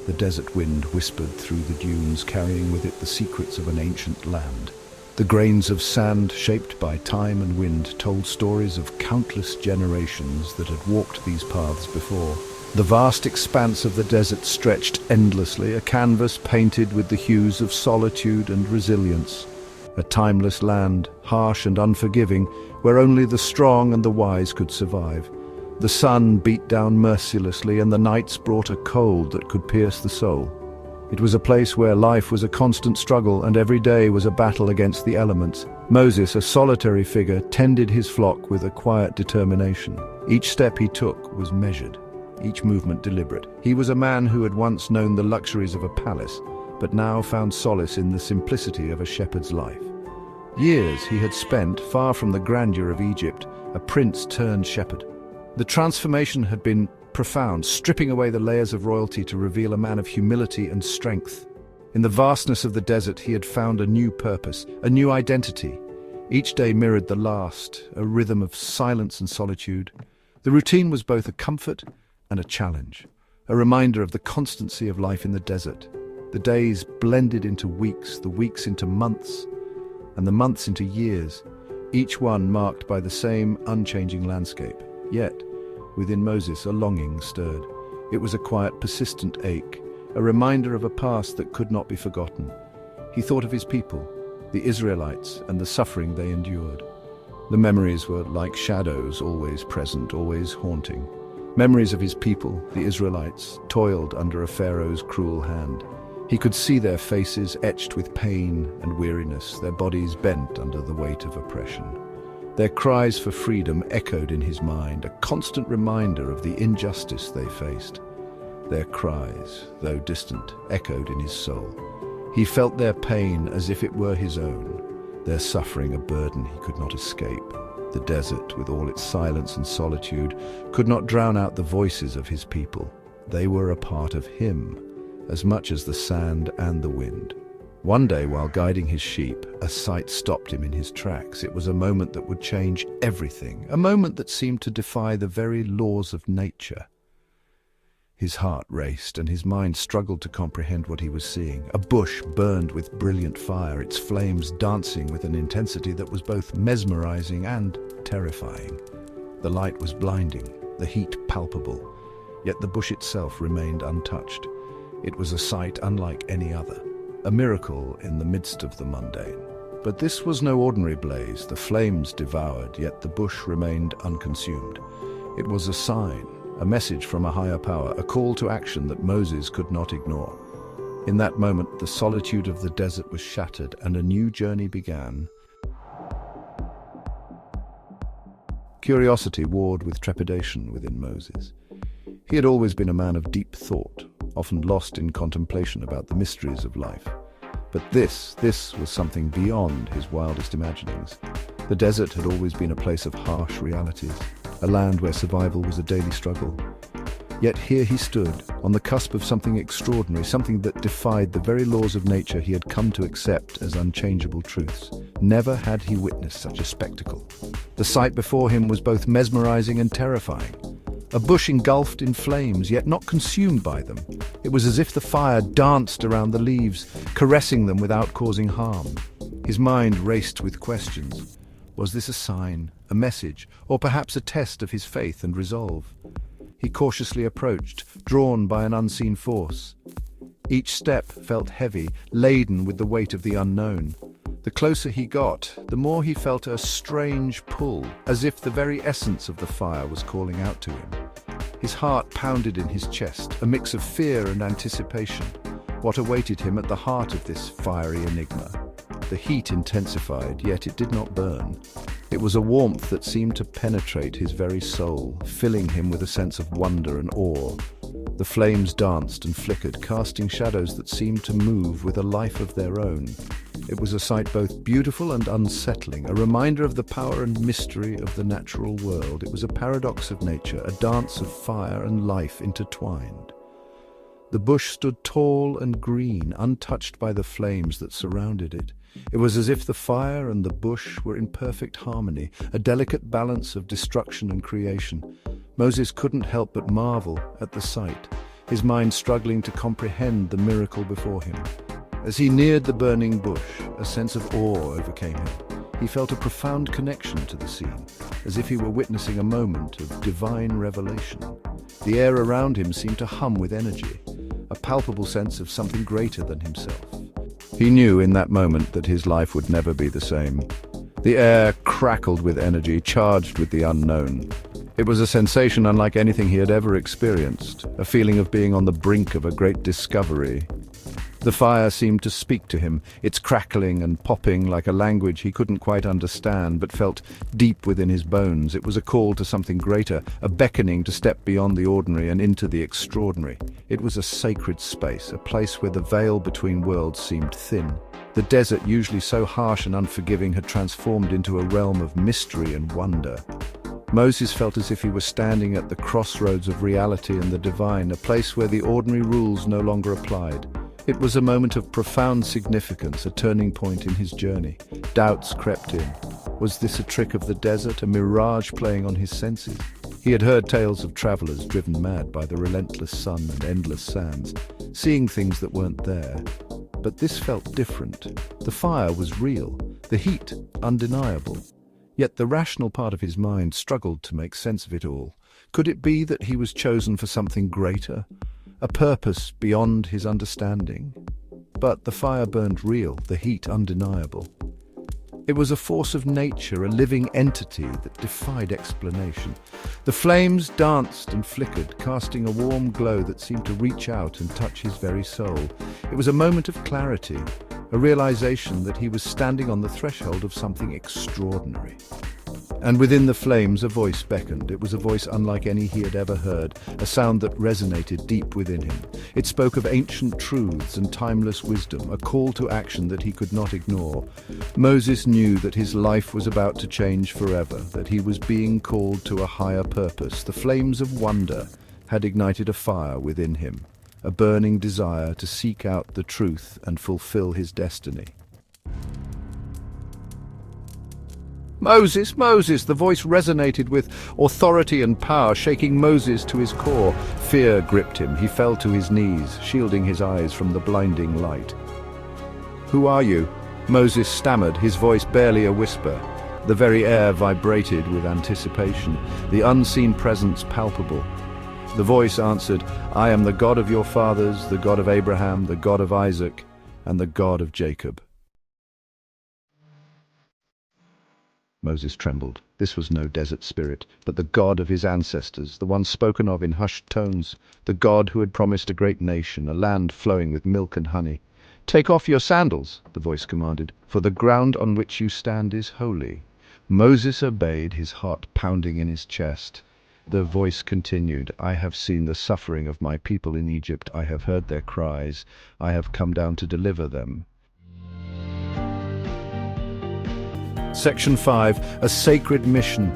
The desert wind whispered through the dunes, carrying with it the secrets of an ancient land. The grains of sand, shaped by time and wind, told stories of countless generations that had walked these paths before. The vast expanse of the desert stretched endlessly, a canvas painted with the hues of solitude and resilience. A timeless land, harsh and unforgiving, where only the strong and the wise could survive. The sun beat down mercilessly, and the nights brought a cold that could pierce the soul. It was a place where life was a constant struggle, and every day was a battle against the elements. Moses, a solitary figure, tended his flock with a quiet determination. Each step he took was measured, each movement deliberate. He was a man who had once known the luxuries of a palace, but now found solace in the simplicity of a shepherd's life. Years he had spent far from the grandeur of Egypt, a prince turned shepherd. The transformation had been profound, stripping away the layers of royalty to reveal a man of humility and strength. In the vastness of the desert, he had found a new purpose, a new identity. Each day mirrored the last, a rhythm of silence and solitude. The routine was both a comfort and a challenge, a reminder of the constancy of life in the desert. The days blended into weeks, the weeks into months, and the months into years, each one marked by the same unchanging landscape. Yet, within Moses, a longing stirred. It was a quiet, persistent ache, a reminder of a past that could not be forgotten. He thought of his people, the Israelites, and the suffering they endured. The memories were like shadows, always present, always haunting. Memories of his people, the Israelites, toiled under a Pharaoh's cruel hand. He could see their faces etched with pain and weariness, their bodies bent under the weight of oppression. Their cries for freedom echoed in his mind, a constant reminder of the injustice they faced. Their cries, though distant, echoed in his soul. He felt their pain as if it were his own, their suffering a burden he could not escape. The desert, with all its silence and solitude, could not drown out the voices of his people. They were a part of him, as much as the sand and the wind. One day, while guiding his sheep, a sight stopped him in his tracks. It was a moment that would change everything, a moment that seemed to defy the very laws of nature. His heart raced, and his mind struggled to comprehend what he was seeing. A bush burned with brilliant fire, its flames dancing with an intensity that was both mesmerizing and terrifying. The light was blinding, the heat palpable, yet the bush itself remained untouched. It was a sight unlike any other, a miracle in the midst of the mundane. But this was no ordinary blaze. The flames devoured, yet the bush remained unconsumed. It was a sign, a message from a higher power, a call to action that Moses could not ignore. In that moment, the solitude of the desert was shattered, and a new journey began. Curiosity warred with trepidation within Moses. He had always been a man of deep thought, often lost in contemplation about the mysteries of life. But this was something beyond his wildest imaginings. The desert had always been a place of harsh realities, a land where survival was a daily struggle. Yet here he stood, on the cusp of something extraordinary, something that defied the very laws of nature he had come to accept as unchangeable truths. Never had he witnessed such a spectacle. The sight before him was both mesmerizing and terrifying. A bush engulfed in flames, yet not consumed by them. It was as if the fire danced around the leaves, caressing them without causing harm. His mind raced with questions. Was this a sign, a message, or perhaps a test of his faith and resolve? He cautiously approached, drawn by an unseen force. Each step felt heavy, laden with the weight of the unknown. The closer he got, the more he felt a strange pull, as if the very essence of the fire was calling out to him. His heart pounded in his chest, a mix of fear and anticipation. What awaited him at the heart of this fiery enigma? The heat intensified, yet it did not burn. It was a warmth that seemed to penetrate his very soul, filling him with a sense of wonder and awe. The flames danced and flickered, casting shadows that seemed to move with a life of their own. It was a sight both beautiful and unsettling, a reminder of the power and mystery of the natural world. It was a paradox of nature, a dance of fire and life intertwined. The bush stood tall and green, untouched by the flames that surrounded it. It was as if the fire and the bush were in perfect harmony, a delicate balance of destruction and creation. Moses couldn't help but marvel at the sight. his mind struggling to comprehend the miracle before him. As he neared the burning bush, a sense of awe overcame him. He felt a profound connection to the scene, as if he were witnessing a moment of divine revelation. The air around him seemed to hum with energy, a palpable sense of something greater than himself. He knew in that moment that his life would never be the same. The air crackled with energy, charged with the unknown. It was a sensation unlike anything he had ever experienced, a feeling of being on the brink of a great discovery. The fire seemed to speak to him, its crackling and popping like a language he couldn't quite understand but felt deep within his bones. It was a call to something greater, a beckoning to step beyond the ordinary and into the extraordinary. It was a sacred space, a place where the veil between worlds seemed thin. The desert, usually so harsh and unforgiving, had transformed into a realm of mystery and wonder. Moses felt as if he were standing at the crossroads of reality and the divine, a place where the ordinary rules no longer applied. It was a moment of profound significance, a turning point in his journey. Doubts crept in. Was this a trick of the desert, a mirage playing on his senses? He had heard tales of travelers driven mad by the relentless sun and endless sands, seeing things that weren't there. But this felt different. The fire was real, the heat undeniable. Yet the rational part of his mind struggled to make sense of it all. Could it be that he was chosen for something greater? A purpose beyond his understanding? But the fire burned real, the heat undeniable. It was a force of nature, a living entity that defied explanation. The flames danced and flickered, casting a warm glow that seemed to reach out and touch his very soul. It was a moment of clarity, a realization that he was standing on the threshold of something extraordinary. And within the flames a voice beckoned. It was a voice unlike any he had ever heard, a sound that resonated deep within him. It spoke of ancient truths and timeless wisdom, a call to action that he could not ignore. Moses knew that his life was about to change forever, that he was being called to a higher purpose. The flames of wonder had ignited a fire within him, a burning desire to seek out the truth and fulfill his destiny. "Moses, Moses!" The voice resonated with authority and power, shaking Moses to his core. Fear gripped him. He fell to his knees, shielding his eyes from the blinding light. "Who are you?" Moses stammered, his voice barely a whisper. The very air vibrated with anticipation, the unseen presence palpable. The voice answered, "I am the God of your fathers, the God of Abraham, the God of Isaac, and the God of Jacob." Moses trembled. This was no desert spirit, but the God of his ancestors, the one spoken of in hushed tones, the God who had promised a great nation, a land flowing with milk and honey. "Take off your sandals," the voice commanded, "for the ground on which you stand is holy." Moses obeyed, his heart pounding in his chest. The voice continued, "I have seen the suffering of my people in Egypt. I have heard their cries. I have come down to deliver them." Section 5, a sacred mission.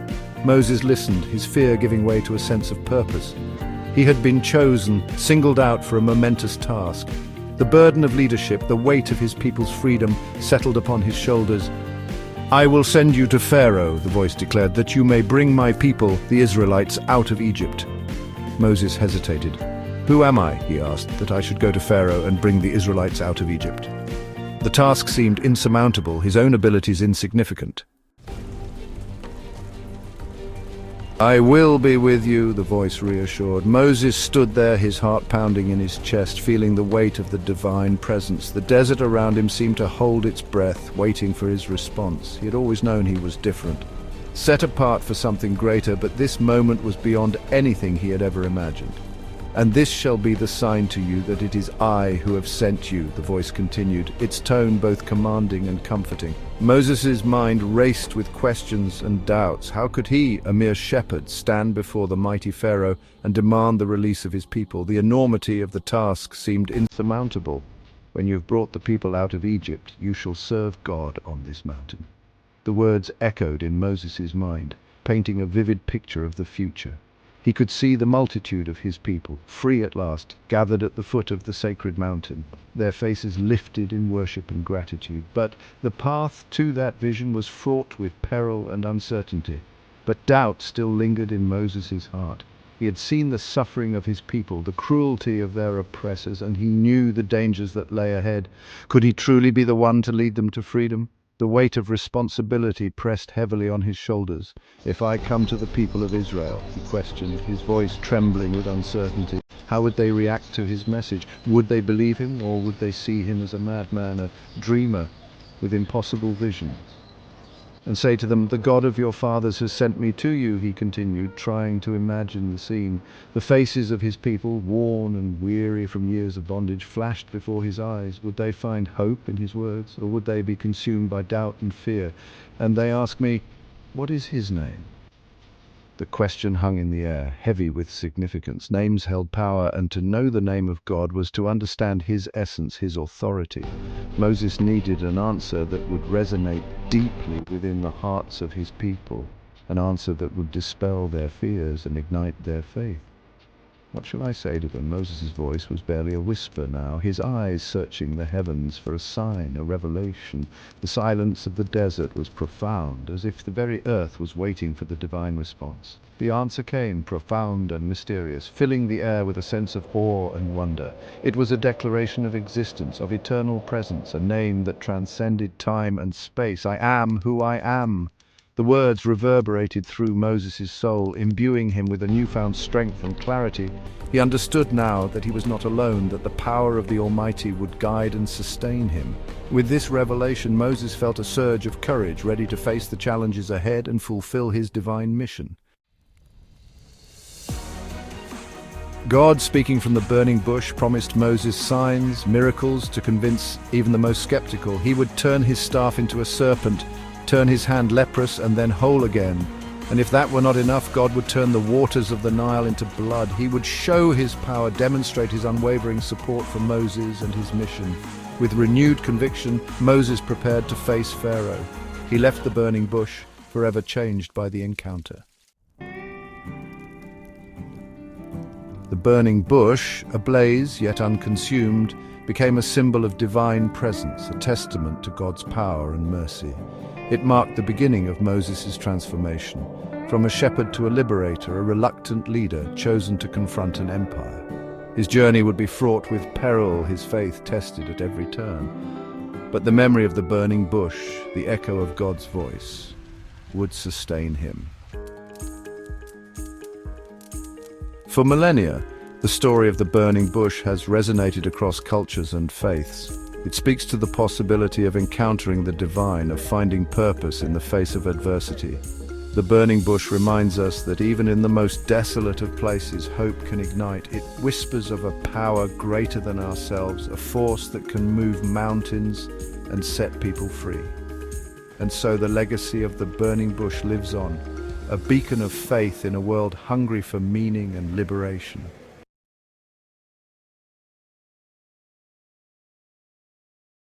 Moses listened, his fear giving way to a sense of purpose. He had been chosen, singled out for a momentous task. The burden of leadership, the weight of his people's freedom, settled upon his shoulders. "I will send you to Pharaoh," the voice declared, "that you may bring my people, the Israelites, out of Egypt." Moses hesitated. "Who am I," he asked, "that I should go to Pharaoh and bring the Israelites out of Egypt?" The task seemed insurmountable, his own abilities insignificant. "I will be with you," the voice reassured. Moses stood there, his heart pounding in his chest, feeling the weight of the divine presence. The desert around him seemed to hold its breath, waiting for his response. He had always known he was different, set apart for something greater, but this moment was beyond anything he had ever imagined. "And this shall be the sign to you that it is I who have sent you," the voice continued, its tone both commanding and comforting. Moses' mind raced with questions and doubts. How could he, a mere shepherd, stand before the mighty Pharaoh and demand the release of his people? The enormity of the task seemed insurmountable. "When you have brought the people out of Egypt, you shall serve God on this mountain." The words echoed in Moses' mind, painting a vivid picture of the future. He could see the multitude of his people, free at last, gathered at the foot of the sacred mountain, their faces lifted in worship and gratitude. But the path to that vision was fraught with peril and uncertainty. But doubt still lingered in Moses' heart. He had seen the suffering of his people, the cruelty of their oppressors, and he knew the dangers that lay ahead. Could he truly be the one to lead them to freedom? The weight of responsibility pressed heavily on his shoulders. "If I come to the people of Israel," he questioned, his voice trembling with uncertainty, how would they react to his message? Would they believe him, or would they see him as a madman, a dreamer with impossible visions? "And say to them, 'The God of your fathers has sent me to you,'" he continued, trying to imagine the scene. The faces of his people, worn and weary from years of bondage, flashed before his eyes. Would they find hope in his words, or would they be consumed by doubt and fear? "And they ask me, 'What is his name?'" The question hung in the air, heavy with significance. Names held power, and to know the name of God was to understand his essence, his authority. Moses needed an answer that would resonate deeply within the hearts of his people, an answer that would dispel their fears and ignite their faith. "What shall I say to them?" Moses' voice was barely a whisper now, his eyes searching the heavens for a sign, a revelation. The silence of the desert was profound, as if the very earth was waiting for the divine response. The answer came, profound and mysterious, filling the air with a sense of awe and wonder. It was a declaration of existence, of eternal presence, a name that transcended time and space. "I am who I am." The words reverberated through Moses' soul, imbuing him with a newfound strength and clarity. He understood now that he was not alone, that the power of the Almighty would guide and sustain him. With this revelation, Moses felt a surge of courage, ready to face the challenges ahead and fulfill his divine mission. God, speaking from the burning bush, promised Moses signs, miracles to convince even the most skeptical. He would turn his staff into a serpent, turn his hand leprous and then whole again. And if that were not enough, God would turn the waters of the Nile into blood. He would show his power, demonstrate his unwavering support for Moses and his mission. With renewed conviction, Moses prepared to face Pharaoh. He left the burning bush, forever changed by the encounter. The burning bush, ablaze yet unconsumed, became a symbol of divine presence, a testament to God's power and mercy. It marked the beginning of Moses' transformation, from a shepherd to a liberator, a reluctant leader chosen to confront an empire. His journey would be fraught with peril, his faith tested at every turn. But the memory of the burning bush, the echo of God's voice, would sustain him. For millennia, the story of the burning bush has resonated across cultures and faiths. It speaks to the possibility of encountering the divine, of finding purpose in the face of adversity. The burning bush reminds us that even in the most desolate of places, hope can ignite. It whispers of a power greater than ourselves, a force that can move mountains and set people free. And so the legacy of the burning bush lives on, a beacon of faith in a world hungry for meaning and liberation.